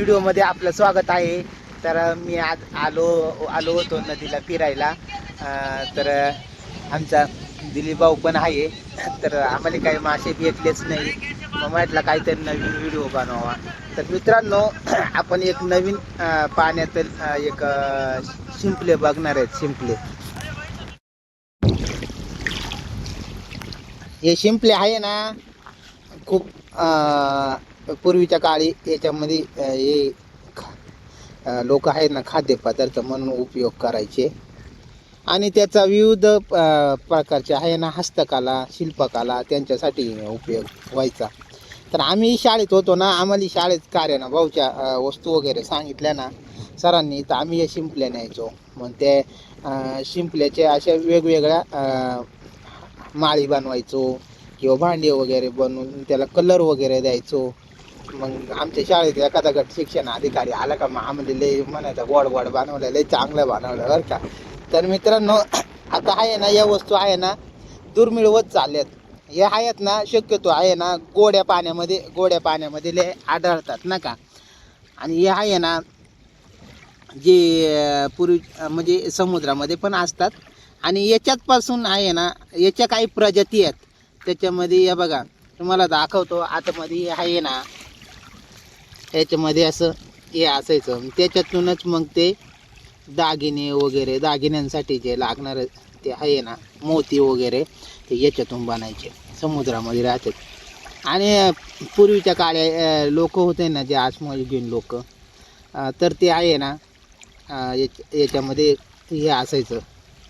व्हिडिओमध्ये आपलं स्वागत आहे। तर मी आज आलो होतो नदीला फिरायला। तर आमचा दिलीप भाऊ पण आहे। तर आम्हाला काही मासे भेटलेच नाही, मग म्हटलं काहीतरी नवीन व्हिडिओ बनवावा। तर मित्रांनो, आपण एक नवीन पाण्यातील एक शिंपले बघणार आहेत। शिंपले, हे शिंपले आहे ना, खूप पूर्वीच्या काळी याच्यामध्ये हे लोक आहेत ना खाद्यपदार्थ म्हणून उपयोग करायचे, आणि त्याचा विविध प्रकारचे आहे ना हस्तकला शिल्पकला त्यांच्यासाठी उपयोग व्हायचा। तर आम्ही शाळेत होतो ना, आम्हाला शाळेत कार्यानं भाऊच्या वस्तू वगैरे सांगितल्या ना सरांनी, तर आम्ही हे शिंपले न्यायचो। मग ते शिंपल्याचे अशा वेगवेगळ्या माळी बनवायचो किंवा भांडी वगैरे बनवून त्याला कलर वगैरे द्यायचो। मग आमच्या शाळेत एखादा गट शिक्षण अधिकारी आला का, मग आम्हाला लय म्हणायचं गोड गोड बनवलं, लय चांगलं बनवलं बरं का। तर मित्रांनो, आता आहे ना या वस्तू आहे ना दुर्मिळ होत चालल्यात। हे आहेत ना शक्यतो आहे ना गोड्या पाण्यामध्ये लय आढळतात ना का। आणि हे आहे ना जे पूर्वी म्हणजे समुद्रामध्ये पण असतात, आणि याच्यात पासून आहे ना याच्या काही प्रजाती आहेत। त्याच्यामध्ये हे बघा, तुम्हाला दाखवतो आतमध्ये आहे ना, याच्यामध्ये असं हे असायचं, त्याच्यातूनच मग ते दागिने वगैरे दागिन्यांसाठी जे लागणार ते आहे ना मोती वगैरे ते याच्यातून बनायचे, समुद्रामध्ये राहतात। आणि पूर्वीच्या काळी लोक होते ना जे आश्मयुगीन लोक, तर ते आहे ना याच्यामध्ये हे असायचं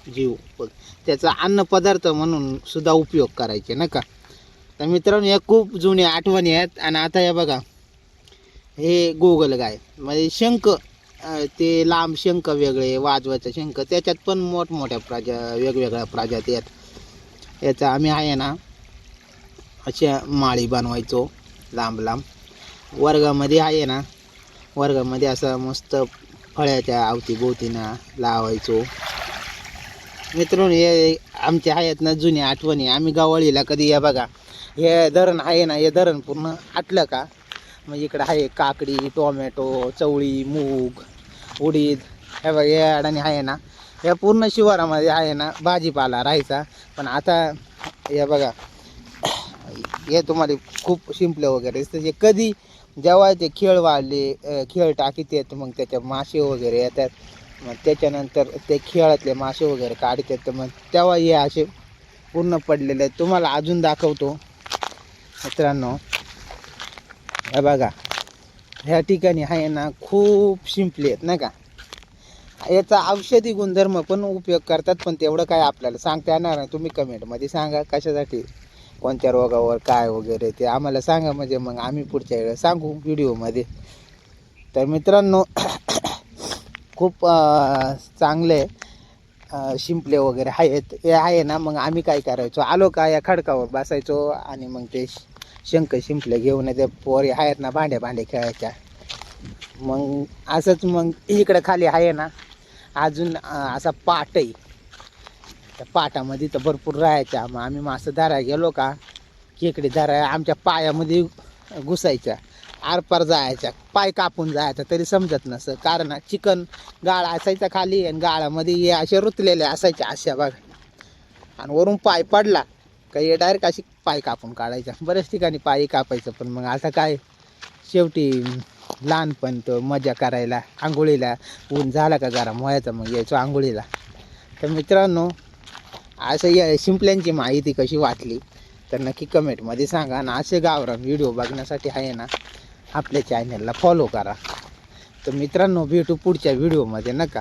जीव, त्याचा अन्नपदार्थ म्हणून सुद्धा उपयोग करायचे ना का। तर मित्रांनो, या खूप जुन्या आठवणी आहेत। आणि आता हे बघा, हे गोगलगाय म्हणजे शंख, ते लांब शंख वेगळे, वाजवायचं शंख, त्याच्यात पण मोठमोठ्या वेगवेगळ्या प्रजाती आहेत। याचा आम्ही आहे ना अशा माळी बनवायचो लांब लांब। वर्गामध्ये आहे ना, वर्गामध्ये असं मस्त फळ्याच्या अवतीभोवतीनं लावायचो। मित्रांनो, हे आमच्या आहेत ना जुन्या आठवणी। आम्ही गवाळीला कधी, या बघा हे धरण आहे ना, हे धरण पूर्ण आटलं का मग इकडं आहे काकडी, टोमॅटो, चवळी, मूग, उडीद, हे बघा या अडाणी आहे ना, या पूर्ण शिवारामध्ये आहे ना भाजीपाला राहायचा। पण आता हे बघा, हे तुम्हाला खूप शिंपले वगैरे हे कधी जेव्हा ते खेळ वाढले, खेळ टाकीत येत, मग त्याच्या मासे वगैरे येतात, मग त्याच्यानंतर ते खेळातले मासे वगैरे काढतात, तर मग तेव्हा हे असे पूर्ण पडलेले आहेत। तुम्हाला अजून दाखवतो मित्रांनो, हे बघा ह्या ठिकाणी आहे ना खूप शिंपले आहेत ना का। याचा औषधी गुणधर्म पण उपयोग करतात, पण तेवढं काय आपल्याला सांगता येणार नाही। तुम्ही कमेंटमध्ये सांगा कशासाठी, कोणत्या रोगावर काय वगैरे ते आम्हाला सांगा, म्हणजे मग आम्ही पुढच्या वेळेला सांगू व्हिडिओमध्ये। तर मित्रांनो, खूप चांगले शिंपले वगैरे आहेत। हे आहे ना, मग आम्ही काय करायचो, आलो का या खडकावर बसायचो, आणि मग ते शंख शिंपले घेऊन ते पोरी आहेत ना भांडे खेळायच्या। मग असंच मग इकडं खाली आहे ना अजून असा पाट आहे, त्या पाटामध्ये तर भरपूर राहायच्या। मग आम्ही मासे धरायला गेलो का, खेकडे धरायला आमच्या पायामध्ये घुसायच्या, आरपार जायच्या, पाय कापून जायचा तरी समजत नसं, कारण चिकन गाळ असायचा खाली, आणि गाळामध्ये हे असे रुतलेले असायचे अशा बघा, आणि वरून पाय पडला काही डायरेक्ट अशी पाय कापून काढायचा। बऱ्याच ठिकाणी पाय कापायचं, पण मग आता काय शेवटी लहानपण तर मजा करायला, आंघोळीला ऊन झाला का गरम व्हायचं, मग यायचो आंघोळीला। तर मित्रांनो, असं या शिंपल्यांची माहिती कशी वाटली तर नक्की कमेंटमध्ये सांगा, आणि असे गावरान व्हिडिओ बघण्यासाठी आहे ना आपल्या चॅनलला फॉलो करा। तर मित्रांनो, भेटू पुढच्या व्हिडिओमध्ये नका।